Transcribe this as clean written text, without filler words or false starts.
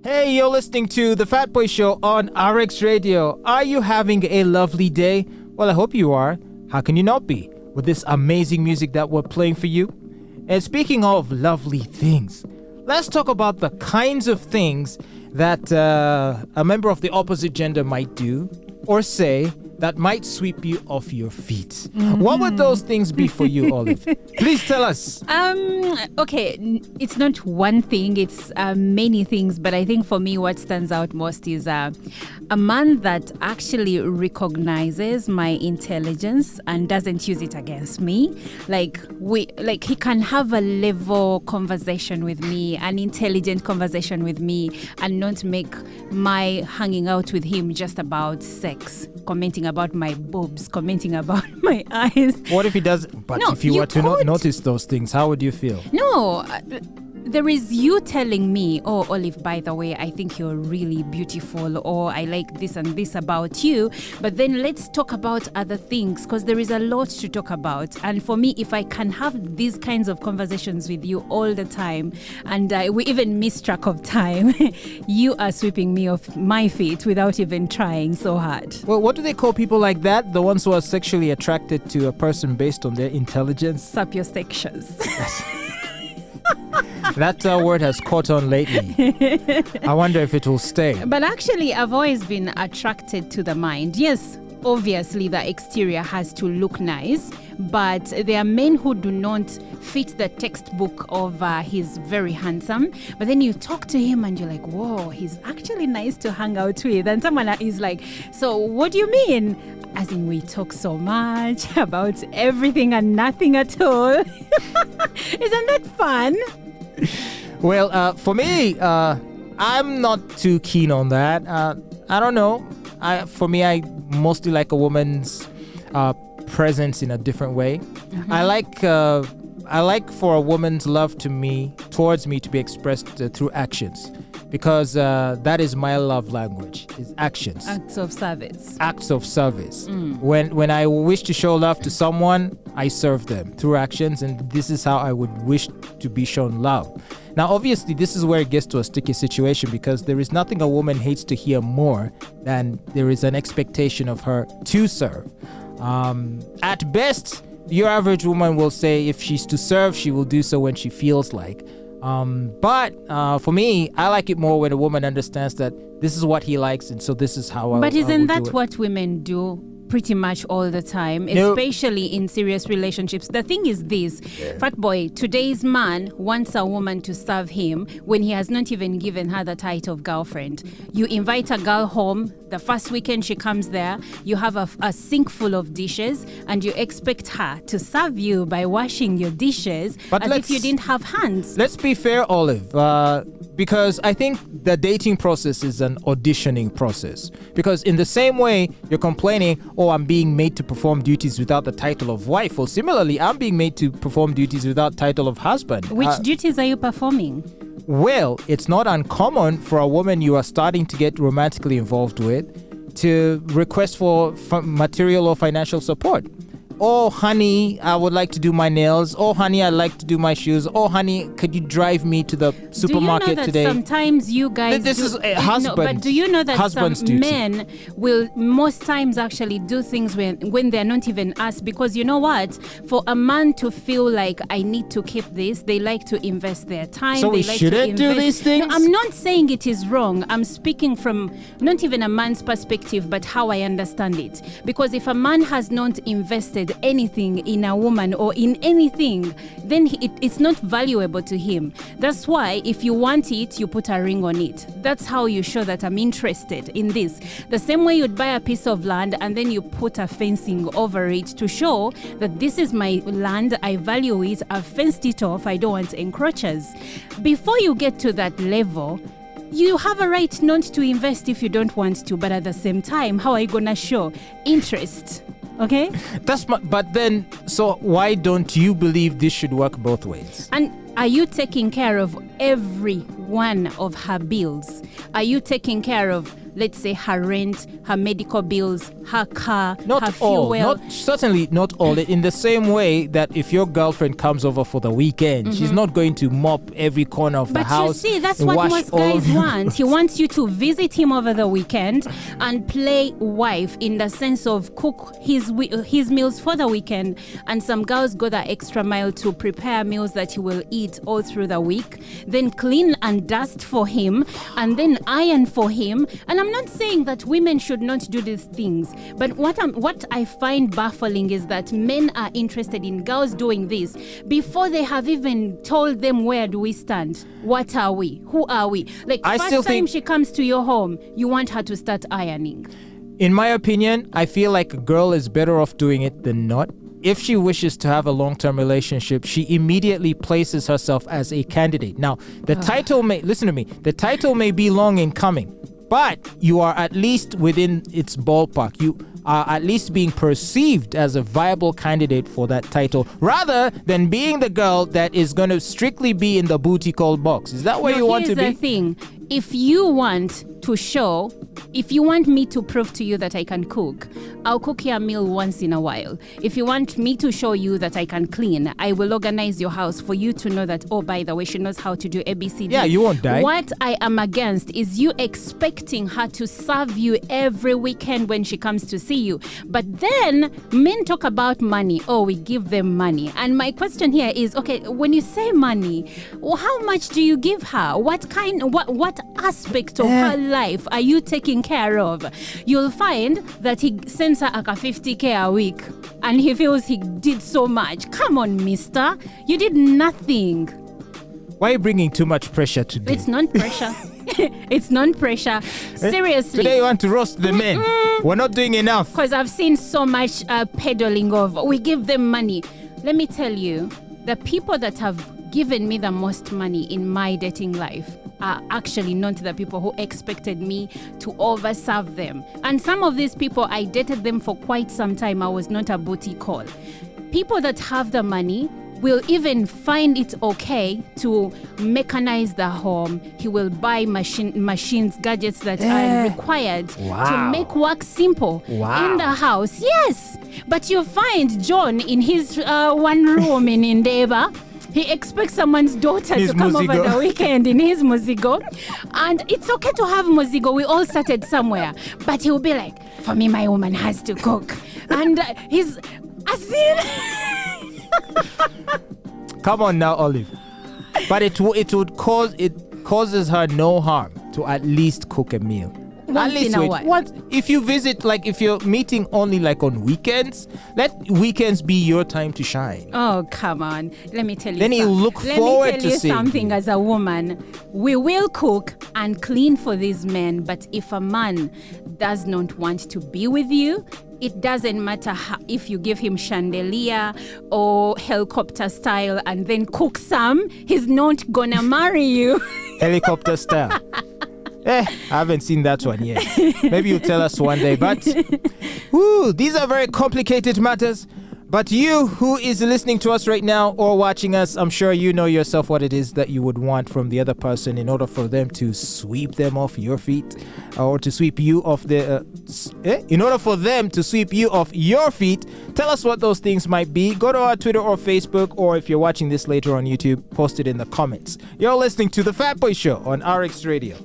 Hey, you're listening to The Fatboy Show on RX Radio. Are you having a lovely day? Well, I hope you are. How can you not be with this amazing music that we're playing for you? And speaking of lovely things, let's talk about the kinds of things that a member of the opposite gender might do or say that might sweep you off your feet. Mm-hmm. What would those things be for you, Olive? Please tell us. Okay, it's not one thing, it's many things, but I think for me what stands out most is a man that actually recognizes my intelligence and doesn't use it against me. Like he can have a level conversation with me, an intelligent conversation with me, and not make my hanging out with him just about sex, commenting about my boobs, commenting about my eyes. What if he does? But no, if you were to not notice those things, how would you feel? No, there is you telling me, oh, Olive, by the way, I think you're really beautiful, or I like this and this about you. But then let's talk about other things, because there is a lot to talk about. And for me, if I can have these kinds of conversations with you all the time, and we even miss track of time, you are sweeping me off my feet without even trying so hard. Well, what do they call people like that? The ones who are sexually attracted to a person based on their intelligence? Sapiosexuals. That word has caught on lately. I wonder if it will stay. But actually, I've always been attracted to the mind. Yes, obviously the exterior has to look nice, but there are men who do not fit the textbook of he's very handsome. But then you talk to him and you're like, whoa, he's actually nice to hang out with. And someone is like, so what do you mean? As in, we talk so much about everything and nothing at all. Isn't that fun? Well, for me, I'm not too keen on that. I don't know. For me, I mostly like a woman's presence in a different way. Mm-hmm. I like for a woman's love towards me to be expressed through actions, because that is my love language, is actions. Acts of service. When I wish to show love to someone, I serve them through actions, and this is how I would wish to be shown love. Now, obviously, this is where it gets to a sticky situation, because there is nothing a woman hates to hear more than there is an expectation of her to serve. At best, your average woman will say if she's to serve, she will do so when she feels like. But for me, I like it more when a woman understands that this is what he likes, and so this is how I. But isn't that do it. What women do pretty much all the time, nope. Especially in serious relationships? The thing is this, Fatboy, today's man wants a woman to serve him when he has not even given her the title of girlfriend. You invite a girl home, the first weekend she comes there, you have a sink full of dishes, and you expect her to serve you by washing your dishes as if you didn't have hands. Let's be fair, Olive, because I think the dating process is an auditioning process. Because in the same way you're complaining, oh, I'm being made to perform duties without the title of wife. Well, similarly, I'm being made to perform duties without title of husband. Which duties are you performing? Well, it's not uncommon for a woman you are starting to get romantically involved with to request for material or financial support. Oh, honey, I would like to do my nails. Oh, honey, I'd like to do my shoes. Oh, honey, could you drive me to the supermarket today? Do you know that sometimes you guys This is a husband. No, but do you know that some men will most times actually do things when they're not even asked? Because you know what? For a man to feel like I need to keep this, they like to invest their time. So we shouldn't do these things? No, I'm not saying it is wrong. I'm speaking from not even a man's perspective, but how I understand it. Because if a man has not invested anything in a woman or in anything, then it's not valuable to him. That's why if you want it, you put a ring on it. That's how you show that I'm interested in this. The same way you'd buy a piece of land and then you put a fencing over it to show that this is my land, I value it, I've fenced it off, I don't want encroachers. Before you get to that level, you have a right not to invest if you don't want to, but at the same time, how are you gonna show interest? Okay? But then, so why don't you believe this should work both ways? And are you taking care of every one of her bills? Are you taking care of let's say her rent, her medical bills, her car, Not her all, fuel. certainly not all. In the same way that if your girlfriend comes over for the weekend, she's not going to mop every corner of the house. But you see, that's and what wash most all guys of- want. He wants you to visit him over the weekend and play wife in the sense of cook his meals for the weekend. And some girls go the extra mile to prepare meals that he will eat all through the week, then clean and dust for him, and then iron for him. And I'm not saying that women should not do these things, but what I find baffling is that men are interested in girls doing this before they have even told them where do we stand, what are we, who are we. Like, I first still time think- she comes to your home, you want her to start ironing. In my opinion, I feel like a girl is better off doing it than not. If she wishes to have a long-term relationship, she immediately places herself as a candidate. Now, the title the title may be long in coming, but you are at least within its ballpark. You are at least being perceived as a viable candidate for that title, rather than being the girl that is going to strictly be in the booty call box. Is that where you want to Here's be? the thing. If you want me to prove to you that I can cook, I'll cook you a meal once in a while. If you want me to show you that I can clean, I will organize your house for you to know that, oh, by the way, she knows how to do ABCD. Yeah, you won't die. What I am against is you expecting her to serve you every weekend when she comes to see you. But then men talk about money. Oh, we give them money. And my question here is, okay, when you say money, well, how much do you give her? What aspect of her life are you taking care of? You'll find that he sends her like a 50K a week and he feels he did so much. Come on, mister. You did nothing. Why are you bringing too much pressure today? It's non-pressure. It's non-pressure. Seriously. Today you want to roast the men. We're not doing enough. Because I've seen so much peddling of, we give them money. Let me tell you, the people that have given me the most money in my dating life are actually not the people who expected me to overserve them. And some of these people, I dated them for quite some time. I was not a booty call. People that have the money will even find it okay to mechanize the home. He will buy machines, gadgets that are required to make work simple in the house. Yes, but you find John in his one room in Indeba. He expects someone's daughter to come over the weekend in his Mozigo. And it's okay to have Mozigo. We all started somewhere. But he'll be like, for me, my woman has to cook. And he's... Come on now, Olive. But it causes her no harm to at least cook a meal. Once in a while. If you visit, like if you're meeting only like on weekends, let weekends be your time to shine. Oh, come on. Let me tell you Then you look forward to Let me tell you seeing something you. as a woman. We will cook and clean for these men, but if a man does not want to be with you, it doesn't matter if you give him chandelier or helicopter style and then cook some, he's not gonna marry you. Helicopter style. I haven't seen that one yet. Maybe you'll tell us one day. But these are very complicated matters. But you who is listening to us right now or watching us, I'm sure you know yourself what it is that you would want from the other person in order for them to sweep them off your feet or to sweep you off in order for them to sweep you off your feet. Tell us what those things might be. Go to our Twitter or Facebook, or if you're watching this later on YouTube, post it in the comments. You're listening to The Fatboy Show on RX Radio.